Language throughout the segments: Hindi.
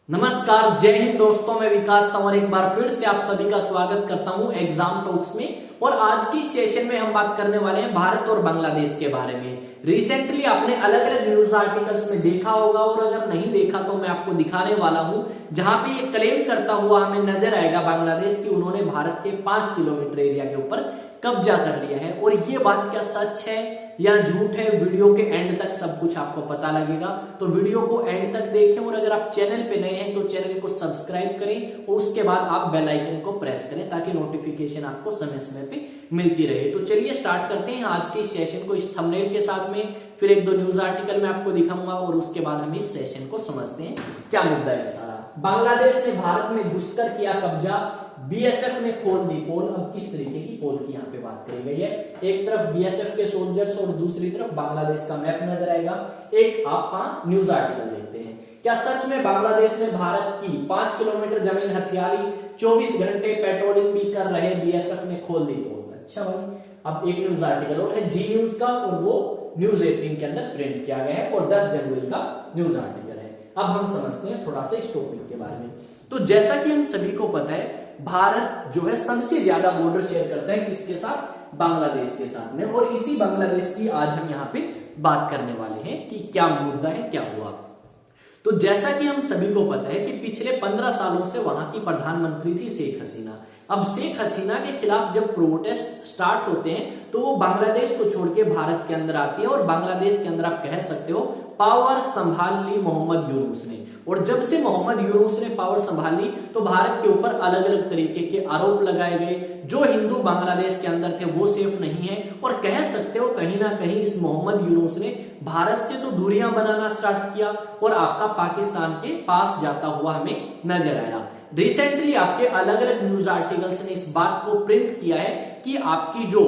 नमस्कार, जय हिंद दोस्तों। मैं विकास तंवर एक बार फिर से आप सभी का स्वागत करता हूं एग्जाम टॉक्स में। और आज की सेशन में हम बात करने वाले हैं भारत और बांग्लादेश के बारे में। रिसेंटली आपने अलग अलग न्यूज आर्टिकल्स में देखा होगा, और अगर नहीं देखा तो मैं आपको दिखाने वाला हूं, जहां पे ये क्लेम करता हुआ हमें नजर आएगा बांग्लादेश की उन्होंने भारत के 5 किलोमीटर एरिया के ऊपर कब्जा कर लिया है। और ये बात क्या सच है या झूठ है, वीडियो के एंड तक सब कुछ आपको पता लगेगा। तो वीडियो को एंड तक देखें, और अगर आप चैनल पे नए हैं तो चैनल को सब्सक्राइब करें और उसके बाद आप बेल आइकन को प्रेस करें ताकि नोटिफिकेशन आपको समय समय पे मिलती रहे। तो चलिए स्टार्ट करते हैं आज के सेशन को इस थंबनेल के साथ में। फिर एक दो न्यूज आर्टिकल मैं आपको दिखाऊंगा और उसके बाद हम इस सेशन को समझते हैं क्या मुद्दा है सारा। बांग्लादेश ने भारत में घुसकर किया कब्जा, बीएसएफ ने खोल दी पोल। अब किस तरीके की पोल की यहाँ पे बात करी गई है, एक तरफ बीएसएफ के सोल्जर्स और दूसरी तरफ बांग्लादेश का मैप नजर आएगा। एक आप न्यूज आर्टिकल देखते हैं। क्या सच में बांग्लादेश में भारत की 5 किलोमीटर जमीन हथियारी 24 घंटे पेट्रोलिंग भी कर रहे बीएसएफ ने खोल दी पोल। अच्छा भाई, अब एक न्यूज आर्टिकल और है जी न्यूज का, और वो न्यूज 18 के अंदर प्रिंट किया गया है और 10 जनवरी का न्यूज आर्टिकल है। अब हम समझते हैं थोड़ा सा इस टॉपिक के बारे में। तो जैसा कि हम सभी को पता है, भारत जो है सबसे ज्यादा बॉर्डर शेयर करता है किसके साथ? बांग्लादेश के साथ में। और इसी बांग्लादेश की आज हम यहाँ पे बात करने वाले हैं कि क्या मुद्दा है, क्या हुआ। तो जैसा कि हम सभी को पता है कि पिछले 15 सालों से वहां की प्रधानमंत्री थी शेख हसीना। अब शेख हसीना के खिलाफ जब प्रोटेस्ट स्टार्ट होते हैं तो वो बांग्लादेश को छोड़ के भारत के अंदर आती है, और बांग्लादेश के अंदर आप कह सकते हो पावर संभाल ली मोहम्मद यूनुस ने। और जब से मोहम्मद यूनुस ने पावर संभाली तो भारत के ऊपर अलग अलग तरीके के आरोप लगाए गए। जो हिंदू बांग्लादेश के अंदर थे वो सेफ नहीं है, और कह सकते हो कहीं ना कहीं इस मोहम्मद यूनुस ने भारत से तो दूरियां बनाना स्टार्ट किया और आपका पाकिस्तान के पास जाता हुआ हमें नजर आया। रिसेंटली आपके अलग अलग न्यूज आर्टिकल्स ने इस बात को प्रिंट किया है कि आपकी जो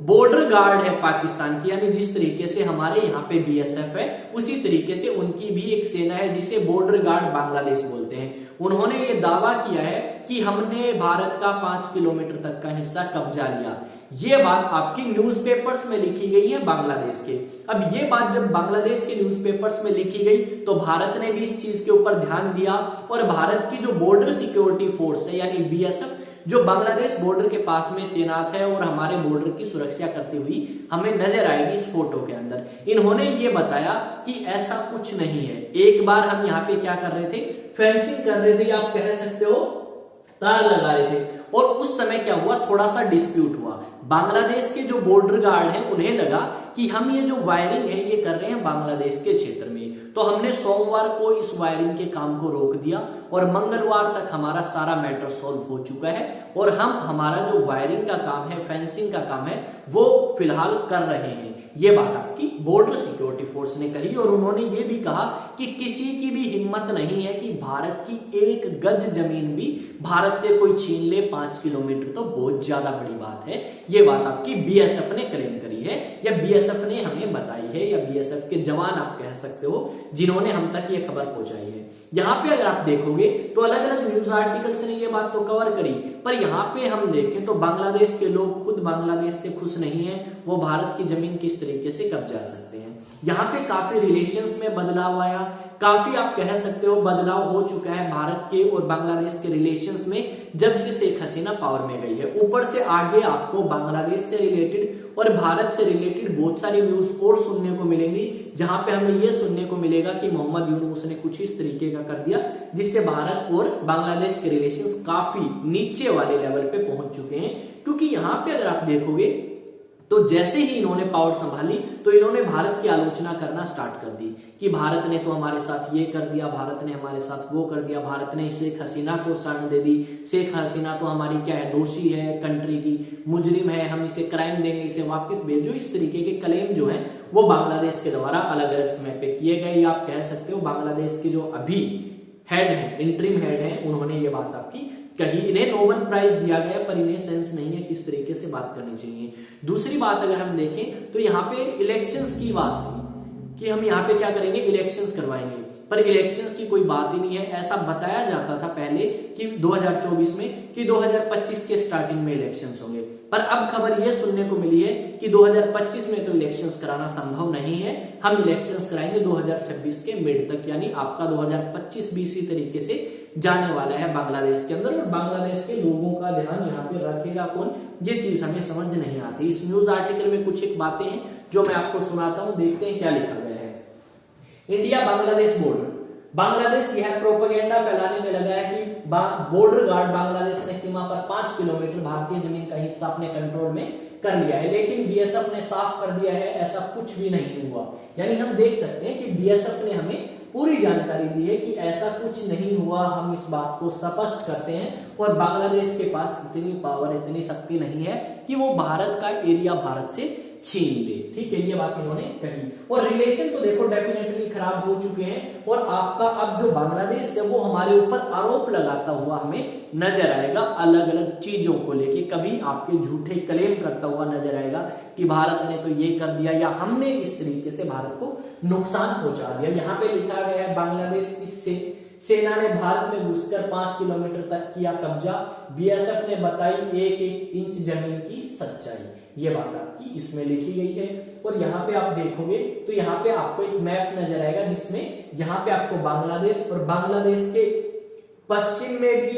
बॉर्डर गार्ड है पाकिस्तान की, यानी जिस तरीके से हमारे यहाँ पे बीएसएफ है उसी तरीके से उनकी भी एक सेना है जिसे बॉर्डर गार्ड बांग्लादेश बोलते हैं। उन्होंने ये दावा किया है कि हमने भारत का 5 किलोमीटर तक का हिस्सा कब्जा लिया। ये बात आपकी न्यूज़पेपर्स में लिखी गई है बांग्लादेश के। अब ये बात जब बांग्लादेश के न्यूज़पेपर्स में लिखी गई तो भारत ने भी इस चीज के ऊपर ध्यान दिया, और भारत की जो बॉर्डर सिक्योरिटी फोर्स है यानी बीएसएफ जो बांग्लादेश बॉर्डर के पास में तैनात है और हमारे बॉर्डर की सुरक्षा करती हुई हमें नजर आएगी इस फोटो के अंदर, इन्होंने ये बताया कि ऐसा कुछ नहीं है। एक बार हम यहाँ पे क्या कर रहे थे, फेंसिंग कर रहे थे, आप कह सकते हो तार लगा रहे थे। और उस समय क्या हुआ, थोड़ा सा डिस्प्यूट हुआ। बांग्लादेश के जो बॉर्डर गार्ड हैं उन्हें लगा कि हम ये जो वायरिंग है ये कर रहे हैं बांग्लादेश के क्षेत्र में, तो हमने सोमवार को इस वायरिंग के काम को रोक दिया और मंगलवार तक हमारा सारा मैटर सॉल्व हो चुका है, और हम हमारा जो वायरिंग का काम है, फेंसिंग का काम है, वो फिलहाल कर रहे हैं। ये बात आपकी बॉर्डर सिक्योरिटी फोर्स ने कही। और उन्होंने ये भी कहा कि किसी की भी हिम्मत नहीं है कि भारत की एक गज जमीन भी भारत से कोई छीन ले। 5 किलोमीटर तो बहुत ज्यादा बड़ी बात है। ये बात आपकी बीएसएफ ने क्लेम करी है, या बीएसएफ ने हमें बताई है, या बीएसएफ के जवान आप कह सकते हो जिन्होंने हम तक ये खबर पहुंचाई है। यहाँ पे अगर आप देखोगे तो अलग अलग न्यूज आर्टिकल्स ने ये बात तो कवर करी, पर यहाँ पे हम देखें तो बांग्लादेश के लोग खुद बांग्लादेश से खुश नहीं है। वो भारत की जमीन किस तरीके से कब्जा सकते हैं। यहाँ पे काफी रिलेशंस में बदलाव आया, काफी आप कह सकते हो बदलाव हो चुका है भारत के और बांग्लादेश के रिलेशंस में जब से शेख हसीना पावर में गई है। ऊपर से आगे आपको बांग्लादेश से रिलेटेड और भारत से रिलेटेड बहुत सारी न्यूज और सुनने को मिलेंगी, जहां पे हमें यह सुनने को मिलेगा कि मोहम्मद यूनुस ने कुछ इस तरीके का कर दिया जिससे भारत और बांग्लादेश के रिलेशंस काफी नीचे वाले लेवल पे पहुंच चुके हैं। क्योंकि यहाँ पे अगर आप देखोगे तो जैसे ही इन्होंने पावर संभाली तो इन्होंने भारत की आलोचना करना स्टार्ट कर दी कि भारत ने तो हमारे साथ ये कर दिया, भारत ने हमारे साथ वो कर दिया, भारत ने शेख हसीना को शरण दे दी, शेख हसीना तो हमारी क्या है, दोषी है, कंट्री की मुजरिम है, हम इसे क्राइम देंगे, इसे वापस भेजो। इस तरीके के क्लेम जो है वो बांग्लादेश के द्वारा अलग अलग समय पे किए गए। आप कह सकते हो बांग्लादेश के जो अभी हेड है, इंटरिम हेड है, उन्होंने ये बात आपकी कहीं। इन्हें नोबेल प्राइज दिया गया, पर इन्हें सेंस नहीं है किस तरीके से बात करनी चाहिए। दूसरी बात अगर हम देखें तो यहाँ पे इलेक्शंस की बात थी कि हम यहाँ पे क्या करेंगे, इलेक्शंस करवाएंगे। पर इलेक्शंस की कोई बात ही नहीं है। ऐसा बताया जाता था पहले कि 2024 में कि 2025 के स्टार्टिंग में इलेक्शंस होंगे, पर अब खबर यह सुनने को मिली है कि 2025 में तो इलेक्शंस कराना संभव नहीं है, हम इलेक्शंस कराएंगे 2026 के मिड तक, यानी आपका 2025 भी इसी तरीके से जाने वाला है बांग्लादेश के अंदर। और बांग्लादेश के लोगों का ध्यान यहाँ पे रखेगा कौन, ये चीज हमें समझ नहीं आती। इस न्यूज आर्टिकल में कुछ एक बातें हैं जो मैं आपको सुनाता हूं, देखते हैं क्या लिखा गया है। इंडिया बांग्लादेश बॉर्डर, बांग्लादेश यह प्रोपेगेंडा फैलाने में लगा है कि बॉर्डर गार्ड बांग्लादेश ने सीमा पर 5 किलोमीटर भारतीय जमीन का हिस्सा अपने कंट्रोल में कर लिया है, लेकिन बीएसएफ ने साफ कर दिया है ऐसा कुछ भी नहीं हुआ। यानी हम देख सकते हैं कि बीएसएफ ने हमें पूरी जानकारी दी है कि ऐसा कुछ नहीं हुआ, हम इस बात को स्पष्ट करते हैं। और बांग्लादेश के पास इतनी पावर, इतनी शक्ति नहीं है कि वो भारत का एरिया भारत से छीन ले, ठीक है, ये बात इन्होंने कही। और रिलेशन तो देखो डेफिनेटली खराब हो चुके हैं, और आपका अब जो बांग्लादेश है वो हमारे ऊपर आरोप लगाता हुआ हमें नजर आएगा अलग अलग चीजों को लेके, कभी आपके झूठे क्लेम करता हुआ नजर आएगा कि भारत ने तो ये कर दिया या हमने इस तरीके से भारत को नुकसान पहुंचा दिया। यहाँ पे लिखा गया है बांग्लादेश इससे सेना ने भारत में घुसकर 5 किलोमीटर तक किया कब्जा, बीएसएफ ने बताई 1-1 इंच जमीन की सच्चाई, ये बात आपकी इसमें लिखी गई है। और यहाँ पे आप देखोगे तो यहाँ पे आपको एक मैप नजर आएगा जिसमें यहाँ पे आपको बांग्लादेश और बांग्लादेश के पश्चिम में भी,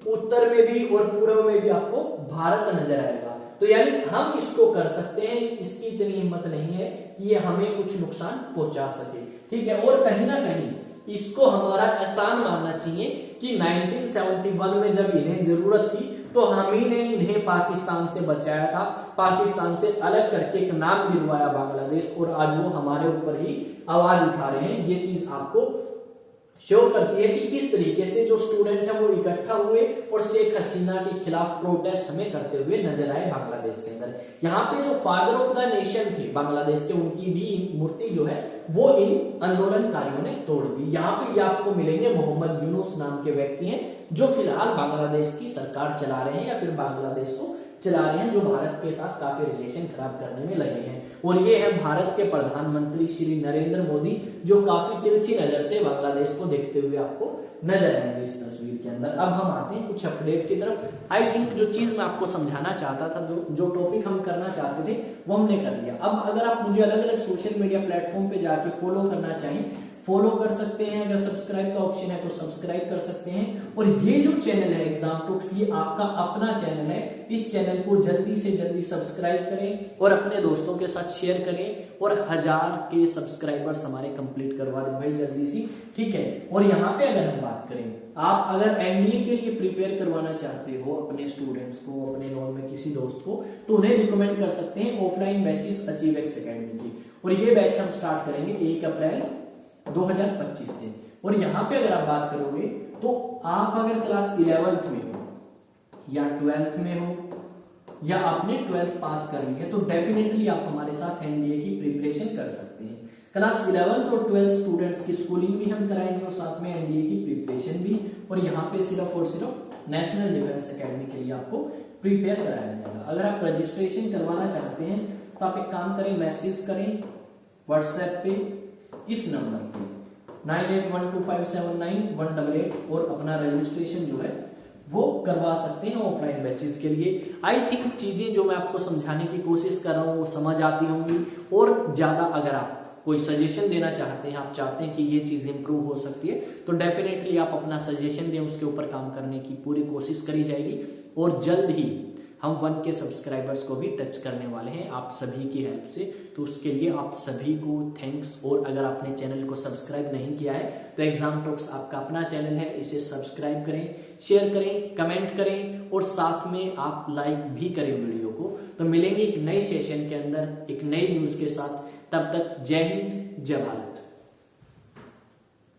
उत्तर में भी और पूर्व में भी आपको भारत नजर आएगा। तो यानी हम इसको कर सकते हैं, इसकी इतनी हिम्मत नहीं है कि ये हमें कुछ नुकसान पहुंचा सके, ठीक है। और कहीं ना कहीं इसको हमारा एहसान मानना चाहिए कि 1971 में जब इन्हें जरूरत थी तो हम ही ने इन्हें पाकिस्तान से बचाया था, पाकिस्तान से अलग करके एक नाम दिलवाया बांग्लादेश, और आज वो हमारे ऊपर ही आवाज उठा रहे हैं। ये चीज आपको शो करती है कि किस तरीके से जो स्टूडेंट है वो इकट्ठा हुए और शेख हसीना के खिलाफ प्रोटेस्ट हमें करते हुए नजर आए बांग्लादेश के अंदर। यहाँ पे जो फादर ऑफ द नेशन थे बांग्लादेश के, उनकी भी मूर्ति जो है वो इन आंदोलनकारियों ने तोड़ दी। यहाँ पे ये आपको मिलेंगे मोहम्मद यूनुस नाम के व्यक्ति हैं जो फिलहाल बांग्लादेश की सरकार चला रहे हैं या फिर बांग्लादेश को चला रहे हैं, जो भारत के साथ काफी रिलेशन खराब करने में लगे हैं। और ये है भारत के प्रधानमंत्री श्री नरेंद्र मोदी, जो काफी तिरछी नजर से बांग्लादेश को देखते हुए आपको नजर आएंगे इस तस्वीर के अंदर। अब हम आते हैं कुछ अपडेट की तरफ। आई थिंक जो चीज मैं आपको समझाना चाहता था, जो टॉपिक हम करना चाहते थे वो हमने कर दिया। अब अगर आप मुझे अलग अलग सोशल मीडिया प्लेटफॉर्म पे जाके फॉलो करना चाहें, फॉलो कर सकते हैं। अगर सब्सक्राइब का ऑप्शन है तो सब्सक्राइब कर सकते हैं। और ये जो चैनल है एग्जाम टॉक्स, ये आपका अपना चैनल है, इस चैनल को जल्दी से जल्दी सब्सक्राइब करें और अपने दोस्तों के साथ शेयर करें, और 1000 के सब्सक्राइबर्स हमारे कंप्लीट करवा दें भाई जल्दी सी, ठीक है। और यहाँ पे अगर हम बात करें, आप अगर एनडीए के लिए प्रिपेयर करवाना चाहते हो अपने स्टूडेंट्स को, अपने नॉन में किसी दोस्त को, तो उन्हें रिकमेंड कर सकते हैं ऑफलाइन बैचेस अचीवएक्स एकेडमी की। और ये बैच हम स्टार्ट करेंगे 1 अप्रैल 2025 से। और यहाँ पे अगर आप बात करोगे तो आप अगर क्लास 11th में हो या 12th में हो या आपने 12th पास कर ली है, तो डेफिनेटली आप हमारे साथ एनडीए की प्रिपरेशन कर सकते हैं। क्लास 11th और 12th स्टूडेंट्स की स्कूलिंग भी हम कराएंगे और साथ में एनडीए की प्रिपरेशन भी। और यहाँ पे सिर्फ और सिर्फ नेशनल डिफेंस एकेडमी के लिए आपको प्रिपेयर कराया जाएगा। अगर आप रजिस्ट्रेशन करवाना चाहते हैं तो आप एक काम करें, मैसेज करें व्हाट्सएप पे इस नंबर पे 9812579188 और अपना रजिस्ट्रेशन जो है वो करवा सकते हैं ऑफलाइन बैचेस के लिए। आई थिंक चीजें जो मैं आपको समझाने की कोशिश कर रहा हूँ वो समझ आती होंगी। और ज्यादा अगर आप कोई सजेशन देना चाहते हैं, आप चाहते हैं कि ये चीज इंप्रूव हो सकती है, तो डेफिनेटली आप अपना सजेशन दें, उसके ऊपर काम करने की पूरी कोशिश करी जाएगी। और जल्द ही हम 1 के सब्सक्राइबर्स को भी टच करने वाले हैं आप सभी की हेल्प से, तो उसके लिए आप सभी को थैंक्स। और अगर आपने चैनल को सब्सक्राइब नहीं किया है तो एग्जाम टॉक्स आपका अपना चैनल है, इसे सब्सक्राइब करें, शेयर करें, कमेंट करें और साथ में आप लाइक भी करें वीडियो को। तो मिलेंगे एक नए सेशन के अंदर एक नई न्यूज के साथ, तब तक जय हिंद जय भारत।